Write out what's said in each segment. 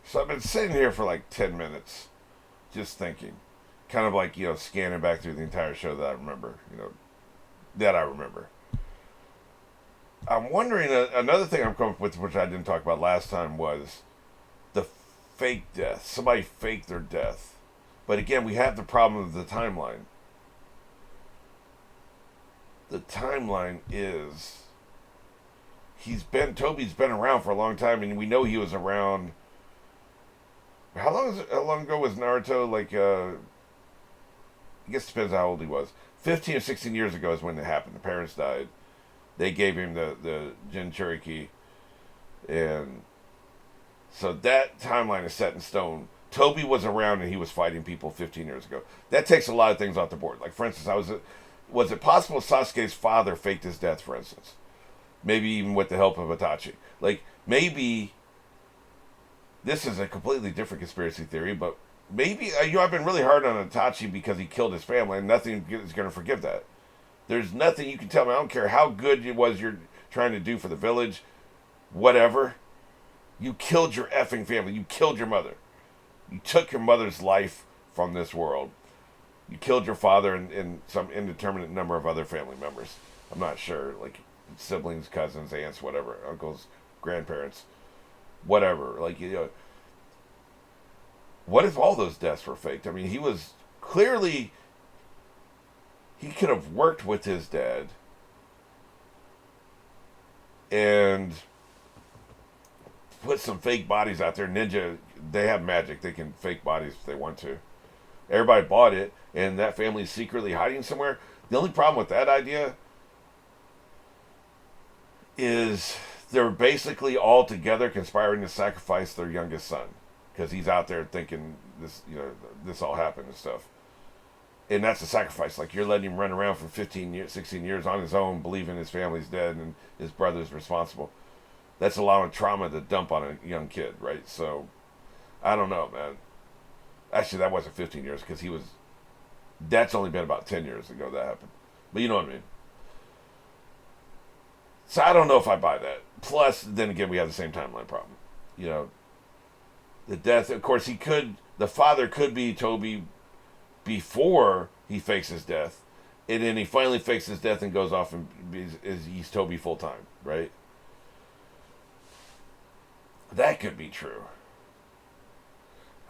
So I've been sitting here for like 10 minutes, just thinking. Kind of like, scanning back through the entire show that I remember, that I remember. I'm wondering, another thing I'm coming up with, which I didn't talk about last time, was the fake death. Somebody faked their death. But again, we have the problem of the timeline. The timeline is Toby's been around for a long time, and we know he was around. How long ago was Naruto? Like, I guess it depends how old he was. 15 or 16 years ago is when it happened. The parents died. They gave him the Jinchuriki, and so that timeline is set in stone. Toby was around and he was fighting people 15 years ago. That takes a lot of things off the board. Like, for instance, was it possible Sasuke's father faked his death, for instance? Maybe even with the help of Itachi. Like, maybe this is a completely different conspiracy theory, but maybe, I've been really hard on Itachi because he killed his family, and nothing is going to forgive that. There's nothing you can tell me. I don't care how good it was you're trying to do for the village, whatever. You killed your effing family. You killed your mother. You took your mother's life from this world. You killed your father and some indeterminate number of other family members. I'm not sure, like siblings, cousins, aunts, whatever, uncles, grandparents, whatever. Like, what if all those deaths were faked? I mean, he was clearly, he could have worked with his dad and put some fake bodies out there. Ninja, they have magic. They can fake bodies if they want to. Everybody bought it, and that family's secretly hiding somewhere. The only problem with that idea is they're basically all together conspiring to sacrifice their youngest son because he's out there thinking this all happened and stuff. And that's a sacrifice. Like, you're letting him run around for 15 years, 16 years on his own, believing his family's dead and his brother's responsible. That's allowing trauma to dump on a young kid, right? So, I don't know, man. Actually, that wasn't 15 years because that's only been about 10 years ago that happened. But you know what I mean. So I don't know if I buy that. Plus, then again, we have the same timeline problem. The death, of course, the father could be Toby before he fakes his death. And then he finally fakes his death and goes off and he's Toby full time, right? That could be true.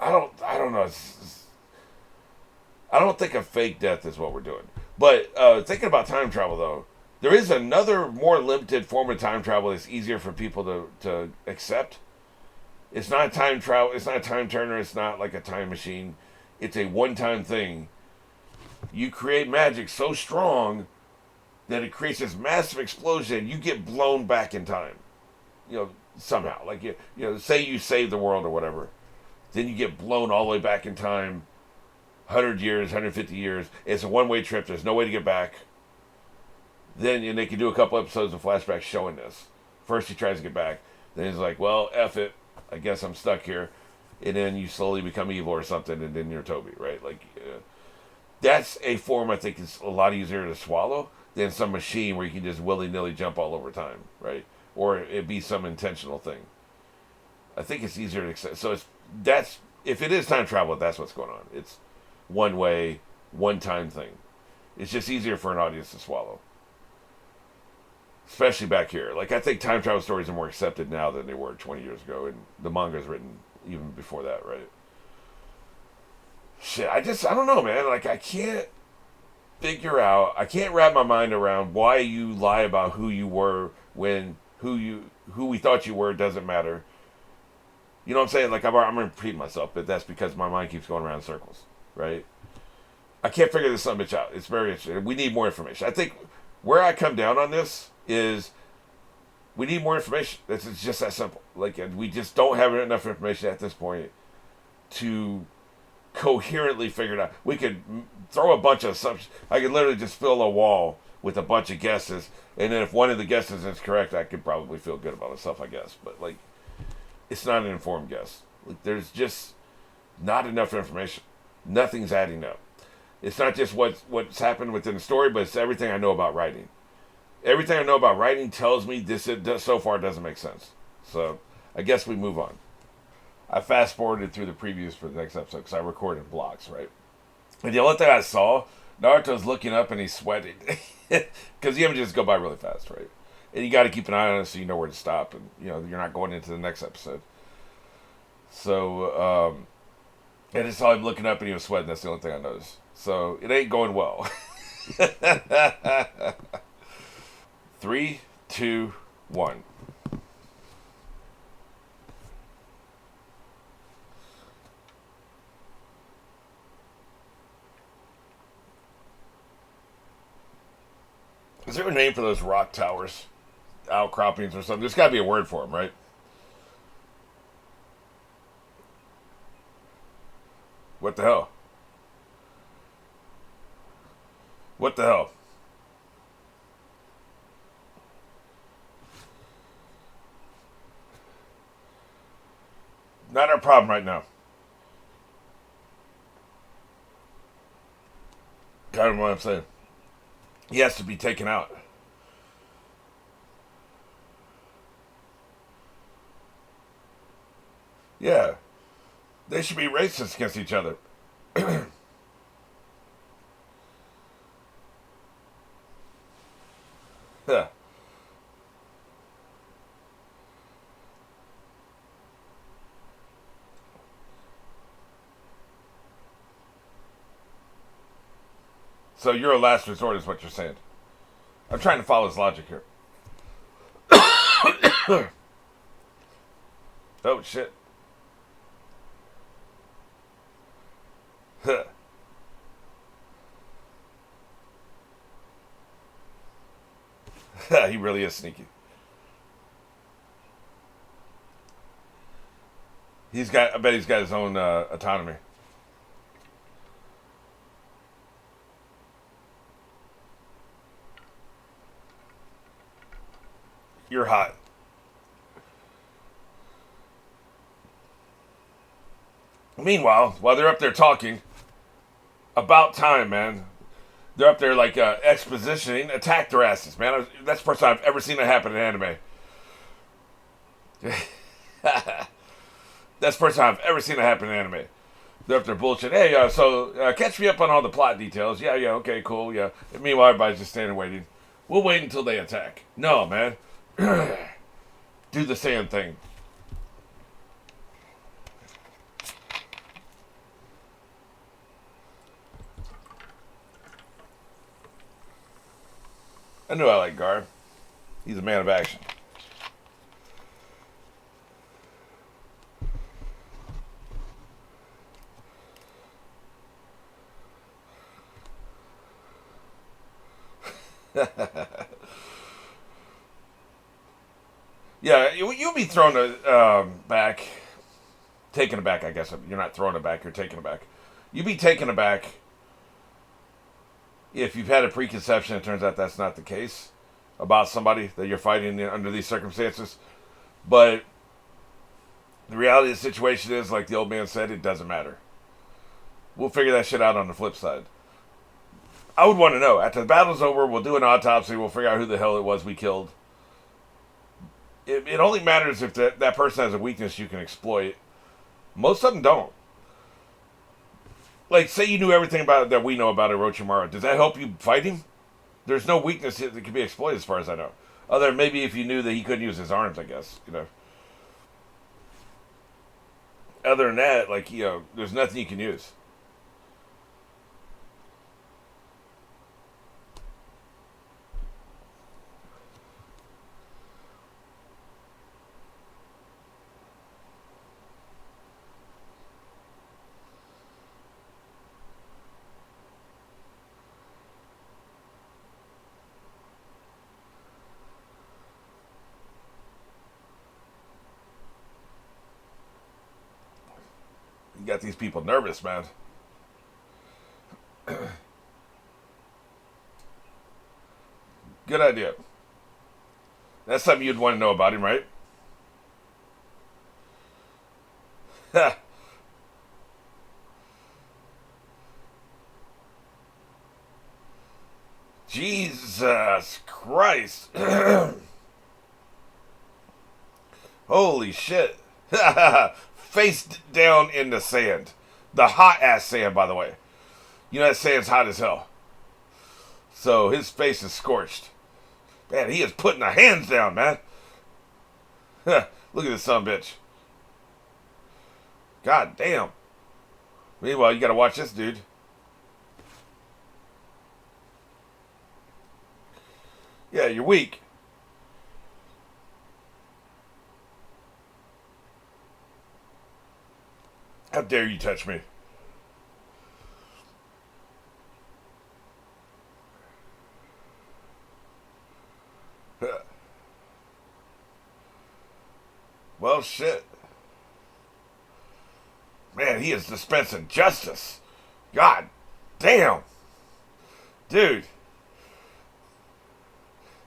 I don't know. I don't think a fake death is what we're doing. But thinking about time travel, though, there is another more limited form of time travel that's easier for people to accept. It's not a time travel. It's not a time turner. It's not like a time machine. It's a one-time thing. You create magic so strong that it creates this massive explosion. You get blown back in time. Somehow. Like, say you save the world or whatever. Then you get blown all the way back in time, 100 years, 150 years. It's a one-way trip. There's no way to get back. Then they can do a couple episodes of flashbacks showing this. First he tries to get back. Then he's like, well, F it. I guess I'm stuck here. And then you slowly become evil or something, and then you're Toby, right? Like, that's a form I think is a lot easier to swallow than some machine where you can just willy-nilly jump all over time, right? Or it be some intentional thing. I think it's easier to accept. So if it is time travel, that's what's going on. It's one way, one time thing. It's just easier for an audience to swallow. Especially back here. Like, I think time travel stories are more accepted now than they were 20 years ago, and the manga's written even before that, right? Shit, I don't know, man. Like, I can't wrap my mind around why you lie about who you were when who we thought you were doesn't matter. You know what I'm saying? Like, I'm repeating myself, but that's because my mind keeps going around in circles, right? I can't figure this son of a bitch out. It's very interesting. We need more information. I think where I come down on this is we need more information. It's just that simple. Like, we just don't have enough information at this point to coherently figure it out. We could throw a bunch of assumptions. I could literally just fill a wall with a bunch of guesses, and then if one of the guesses is correct, I could probably feel good about myself, I guess. But, like, it's not an informed guess. Like, there's just not enough information. Nothing's adding up. It's not just what's happened within the story, but it's everything I know about writing. Everything I know about writing tells me this so far doesn't make sense. So I guess we move on. I fast forwarded through the previews for the next episode because I recorded in blocks, right? And the only thing I saw, Naruto's looking up and he's sweating because the images go by really fast, right? And you got to keep an eye on it so you know where to stop, and you're not going into the next episode. So, I just saw him looking up and he was sweating. That's the only thing I noticed. So it ain't going well. 3, 2, 1. Is there a name for those rock towers? Outcroppings or something? There's got to be a word for them, right? What the hell? What the hell? Not our problem right now. Kind of what I'm saying. He has to be taken out. Yeah. They should be racist against each other. Yeah. So you're a last resort, is what you're saying. I'm trying to follow his logic here. Oh, shit. Huh. He really is sneaky. I bet he's got his own autonomy. You're hot. Meanwhile, while they're up there talking, about time, man. They're up there like expositioning, attack their asses, man. That's the first time I've ever seen that happen in anime. That's the first time I've ever seen that happen in anime. They're up there bullshit. Hey, catch me up on all the plot details. Yeah, okay, cool, yeah. And meanwhile, everybody's just standing waiting. We'll wait until they attack. No, man. Do the same thing. I knew I liked Gar. He's a man of action. Yeah, you'll be thrown back. Taken aback, I guess. You're not throwing it back, you're taken aback. You'd be taken aback if you've had a preconception, it turns out that's not the case about somebody that you're fighting under these circumstances. But the reality of the situation is, like the old man said, it doesn't matter. We'll figure that shit out on the flip side. I would want to know. After the battle's over, we'll do an autopsy. We'll figure out who the hell it was we killed. It only matters if that person has a weakness you can exploit. Most of them don't. Like, say you knew everything about it that we know about Orochimaru. Does that help you fight him? There's no weakness that can be exploited as far as I know. Other than maybe if you knew that he couldn't use his arms, I guess. Other than that, like, there's nothing you can use. You got these people nervous, man. Good idea. That's something you'd want to know about him, right? Jesus Christ. Holy shit. Face down in the sand. The hot ass sand, by the way. You know that sand's hot as hell. So his face is scorched. Man, he is putting the hands down, man. Look at this son of a bitch. God damn. Meanwhile, you gotta watch this dude. Yeah, you're weak. How dare you touch me? Well, shit. Man, he is dispensing justice. God damn. Dude.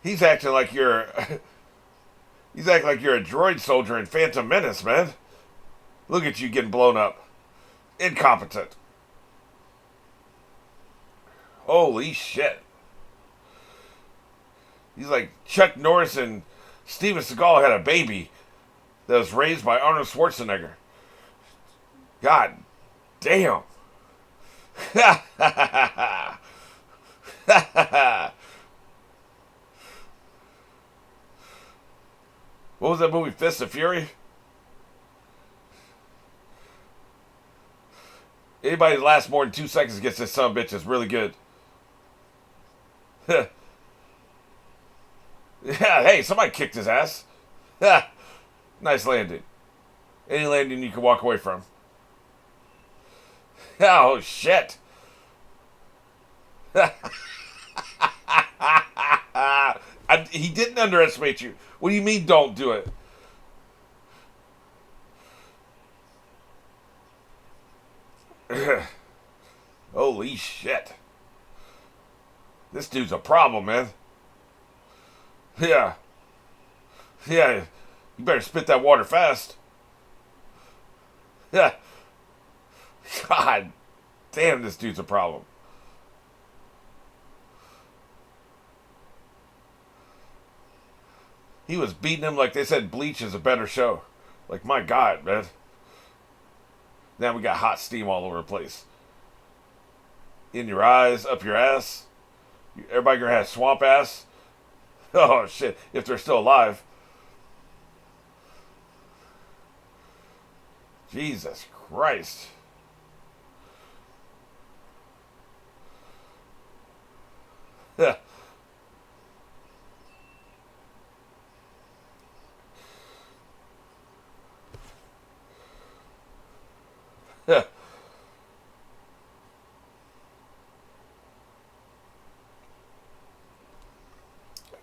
He's acting like you're... he's acting like you're a droid soldier in Phantom Menace, man. Look at you getting blown up. Incompetent. Holy shit. He's like Chuck Norris and Steven Seagal had a baby that was raised by Arnold Schwarzenegger. God damn. What was that movie, Fist of Fury? Anybody that lasts more than 2 seconds against this son of a bitch is really good. Yeah, hey, somebody kicked his ass. Nice landing. Any landing you can walk away from. Oh, shit. He didn't underestimate you. What do you mean don't do it? Holy shit. This dude's a problem, man. Yeah. Yeah. You better spit that water fast. Yeah. God damn, this dude's a problem. He was beating him like they said Bleach is a better show. Like, my God, man. Now we got hot steam all over the place. In your eyes, up your ass. Everybody gonna have swamp ass. Oh, shit. If they're still alive. Jesus Christ.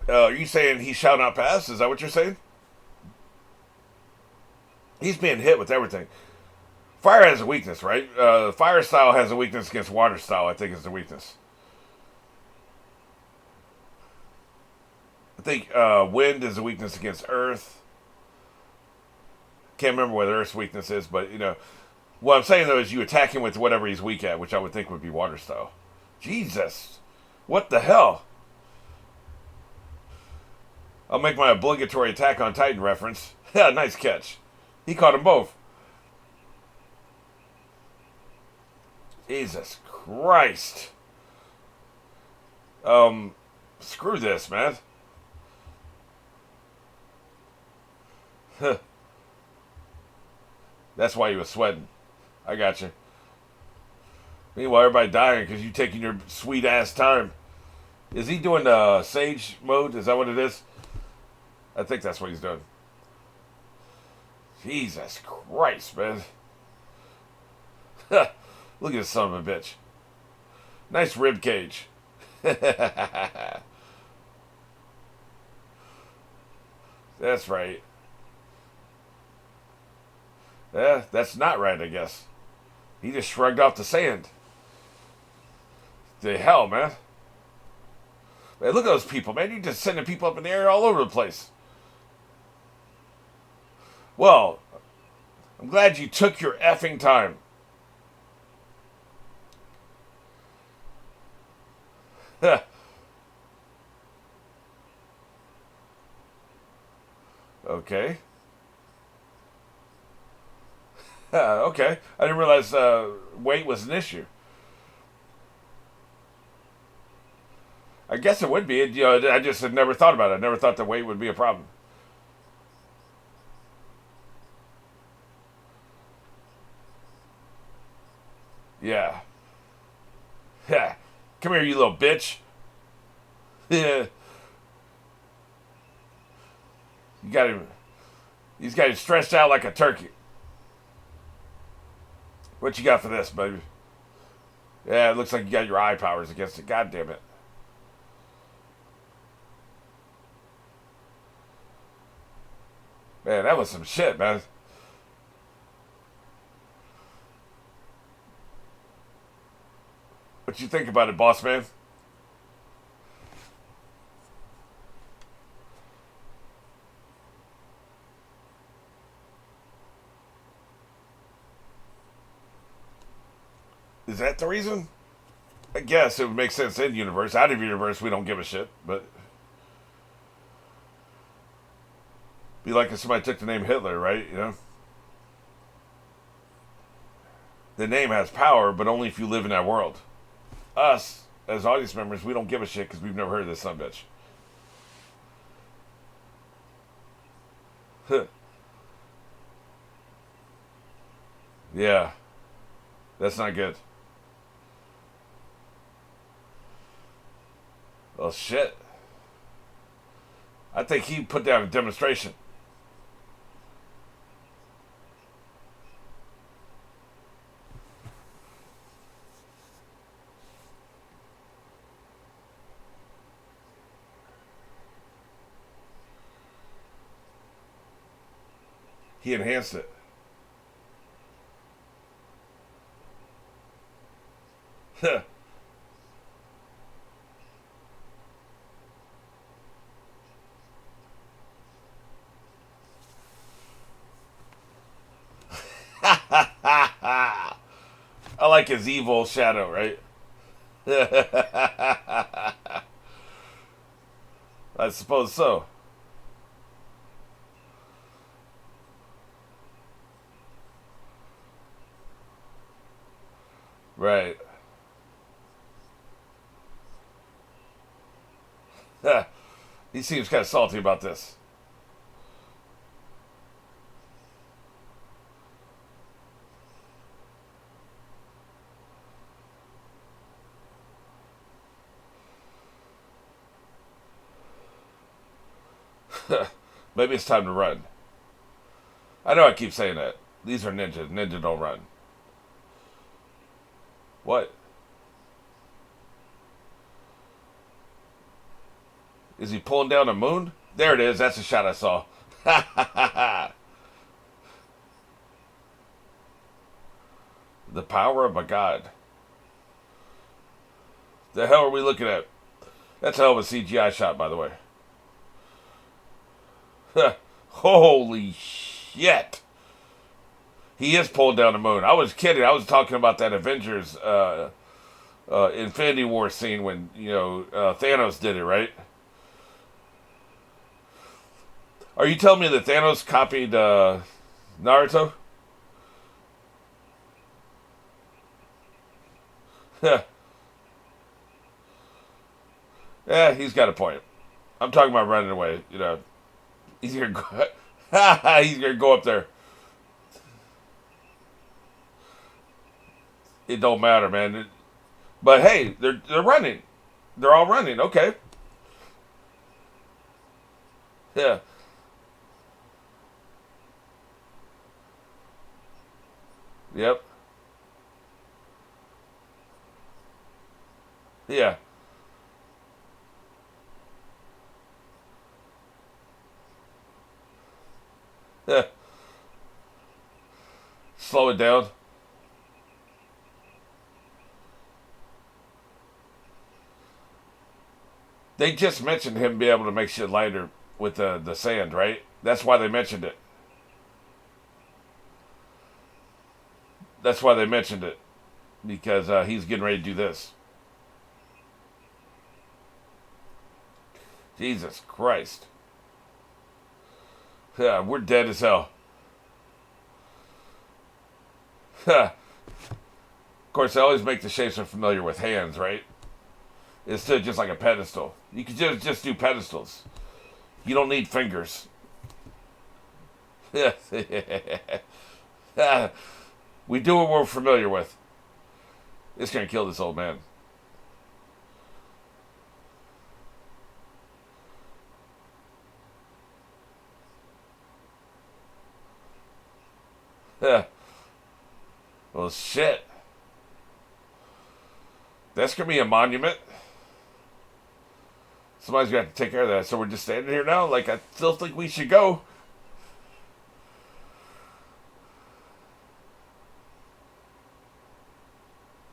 Are you saying he shall not pass? Is that what you're saying? He's being hit with everything. Fire has a weakness, right? Fire style has a weakness against water style, I think is the weakness. I think wind is a weakness against earth. Can't remember what Earth's weakness is, but, you know. What I'm saying, though, is you attack him with whatever he's weak at, which I would think would be water style. Jesus. What the hell? I'll make my obligatory Attack on Titan reference. Yeah, nice catch. He caught them both. Jesus Christ. Screw this, man. That's why he was sweating. I got you. Meanwhile, everybody dying because you taking your sweet ass time. Is he doing Sage mode? Is that what it is? I think that's what he's doing. Jesus Christ, man. Look at this son of a bitch. Nice rib cage. That's right. Yeah, that's not right, I guess. He just shrugged off the sand. The hell, man. Man, look at those people, man. You're just sending people up in the air all over the place. Well, I'm glad you took your effing time. Okay. Okay, I didn't realize weight was an issue. I guess it would be. I just had never thought about it. I never thought that weight would be a problem. Yeah. Yeah. Come here, you little bitch. Yeah. You got him. He's got him stretched out like a turkey. What you got for this, baby? Yeah, it looks like you got your eye powers against it. God damn it. Man, that was some shit, man. What you think about it, boss man? Is that the reason? I guess it would make sense in universe. Out of universe, we don't give a shit. But be like if somebody took the name Hitler, right? You know, the name has power, but only if you live in that world. Us, as audience members, we don't give a shit because we've never heard of this son bitch. Yeah, that's not good. Well, shit. I think he put down a demonstration. He enhanced it. I like his evil shadow, right? I suppose so. Right. He seems kind of salty about this. Maybe it's time to run. I know I keep saying that. These are ninjas. Ninja don't run. What? Is he pulling down the moon? There it is. That's the shot I saw. The power of a god. The hell are we looking at? That's a hell of a CGI shot, by the way. Holy shit. He is pulling down the moon. I was kidding. I was talking about that Avengers Infinity War scene when, Thanos did it, right? Are you telling me that Thanos copied Naruto? Yeah, he's got a point. I'm talking about running away, He's gonna go, he's gonna go up there. It don't matter, man. But hey, they're running. They're all running. Okay. Yeah. Yep. Yeah. Yeah. Slow it down. They just mentioned him being able to make shit lighter with the sand, right? That's why they mentioned it. That's why they mentioned it because he's getting ready to do this. Jesus Christ. Yeah, we're dead as hell. Of course, they always make the shapes are familiar with hands, right? Instead of just like a pedestal. You could just do pedestals. You don't need fingers. We do what we're familiar with. It's gonna kill this old man. Well, shit. That's gonna be a monument. Somebody's gonna have to take care of that. So we're just standing here now? Like, I still think we should go.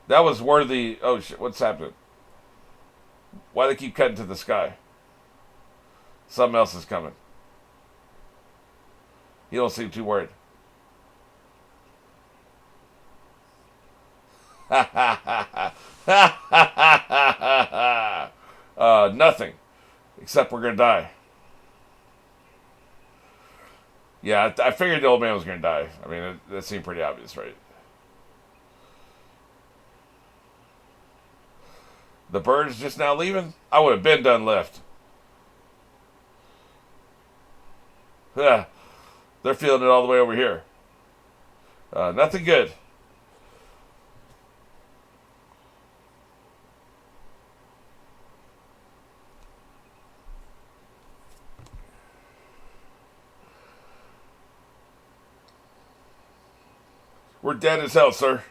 That was worthy. Oh, shit. What's happening? Why do they keep cutting to the sky? Something else is coming. You don't seem too worried. Nothing. Except we're gonna die. Yeah, I figured the old man was gonna die. I mean, that seemed pretty obvious, right? The bird's just now leaving? I would have been done left. They're feeling it all the way over here. Nothing good. We're dead as hell, sir.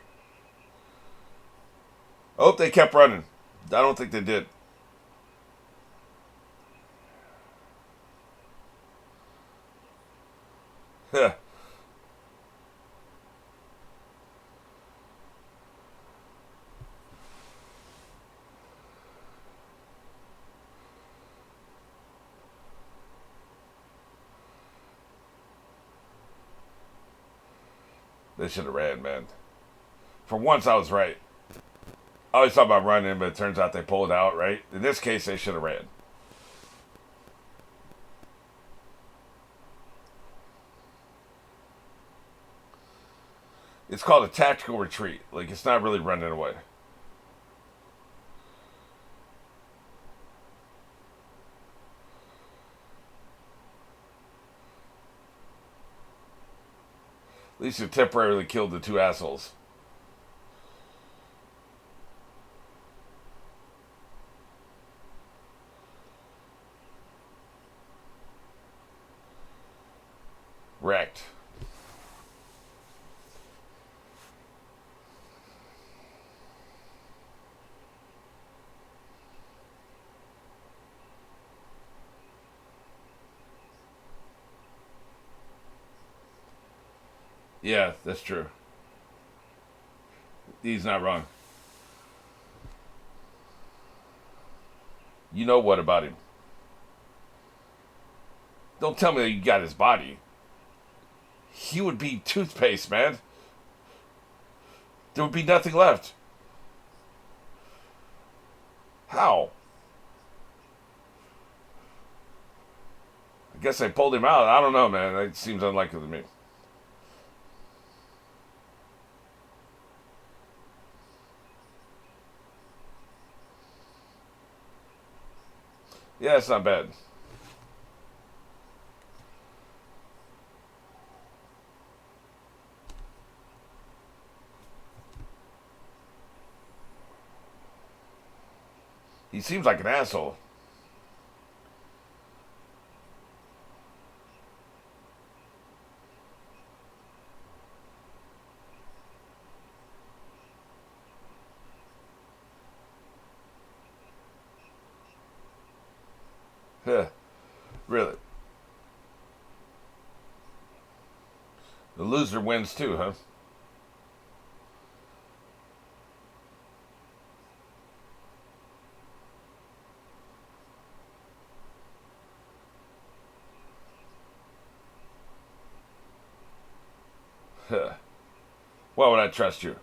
I hope they kept running. I don't think they did. They should have ran, man. For once, I was right. I always thought about running, but it turns out they pulled out, right? In this case, they should have ran. It's called a tactical retreat. Like, it's not really running away. At least you temporarily killed the two assholes. Wrecked. Yeah, that's true. He's not wrong. You know what about him? Don't tell me that you got his body. He would be toothpaste, man. There would be nothing left. How? I guess they pulled him out. I don't know, man. That seems unlikely to me. Yeah, it's not bad. He seems like an asshole. Huh. Really? The loser wins too, huh? Huh. Why would I trust you?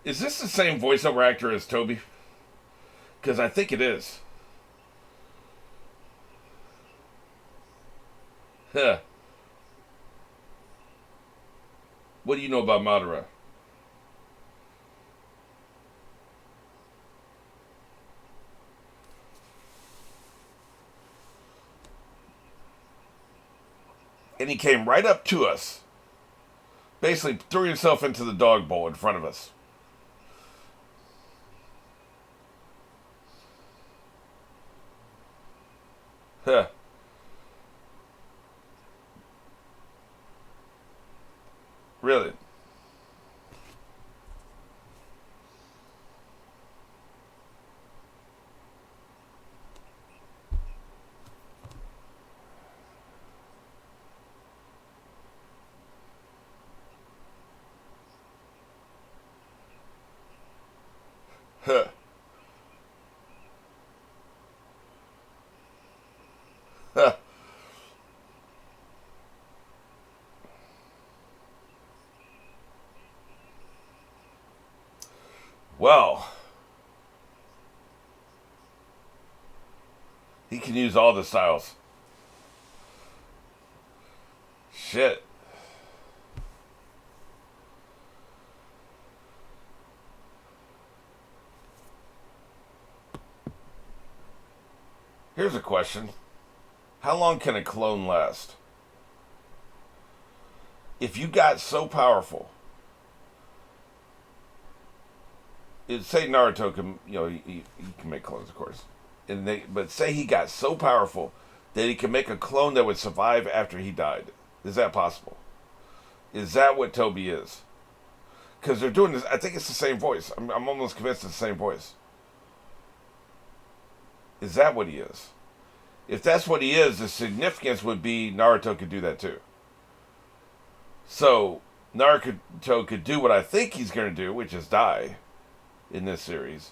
Is this the same voiceover actor as Toby? Because I think it is. Huh. What do you know about Madara? And he came right up to us. Basically threw himself into the dog bowl in front of us. Huh. Really? Huh. Huh. Well, he can use all the styles. Shit. Here's a question. How long can a clone last? If you got so powerful, say Naruto can, he can make clones, of course, but say he got so powerful that he can make a clone that would survive after he died. Is that possible? Is that what Toby is? Because they're doing this. I think it's the same voice. I'm almost convinced it's the same voice. Is that what he is? If that's what he is, the significance would be Naruto could do that too. So Naruto could do what I think he's going to do, which is die in this series,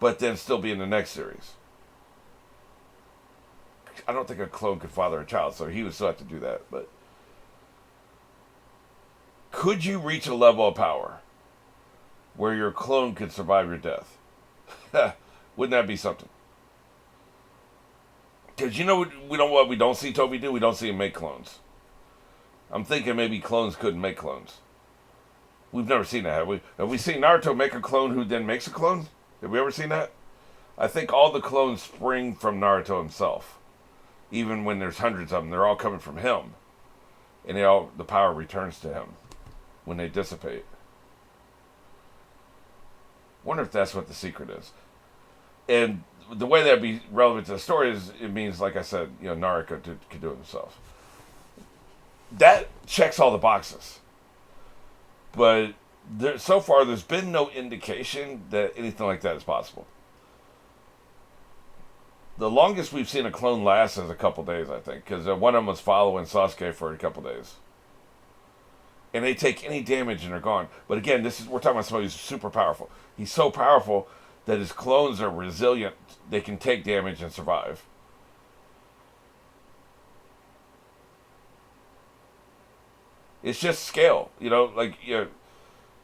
but then still be in the next series. I don't think a clone could father a child, so he would still have to do that. But could you reach a level of power where your clone could survive your death? Wouldn't that be something? Because what we don't see Toby do? We don't see him make clones. I'm thinking maybe clones couldn't make clones. We've never seen that, have we? Have we seen Naruto make a clone who then makes a clone? Have we ever seen that? I think all the clones spring from Naruto himself. Even when there's hundreds of them, they're all coming from him. And the power returns to him when they dissipate. Wonder if that's what the secret is. And the way that'd be relevant to the story is it means, like I said, Naruto could do it himself. That checks all the boxes. But so far, there's been no indication that anything like that is possible. The longest we've seen a clone last is a couple days, I think, because one of them was following Sasuke for a couple days. And they take any damage and they're gone. But again, we're talking about somebody who's super powerful. He's so powerful that his clones are resilient. They can take damage and survive. It's just scale,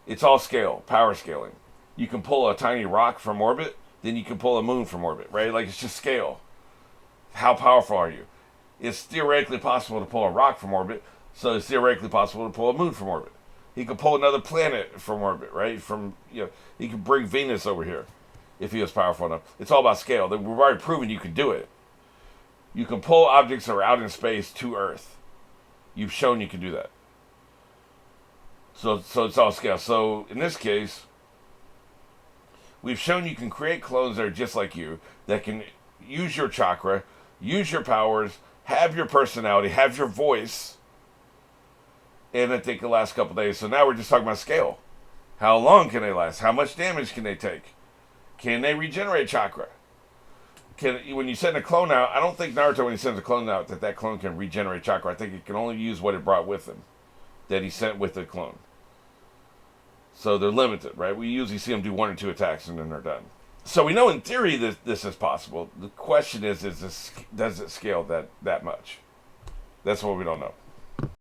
it's all scale, power scaling. You can pull a tiny rock from orbit, then you can pull a moon from orbit, right? Like, it's just scale. How powerful are you? It's theoretically possible to pull a rock from orbit, so it's theoretically possible to pull a moon from orbit. He could pull another planet from orbit, right? He could bring Venus over here if he was powerful enough. It's all about scale. We've already proven you can do it. You can pull objects that are out in space to Earth. You've shown you can do that. So it's all scale. So in this case, we've shown you can create clones that are just like you, that can use your chakra, use your powers, have your personality, have your voice, and that they can last a couple days. So now we're just talking about scale. How long can they last? How much damage can they take? Can they regenerate chakra? When you send a clone out, I don't think Naruto, when he sends a clone out, that clone can regenerate chakra. I think it can only use what it brought with him, that he sent with the clone. So they're limited, right? We usually see them do 1 or 2 attacks and then they're done. So we know in theory this is possible. The question is does it scale that much? That's what we don't know.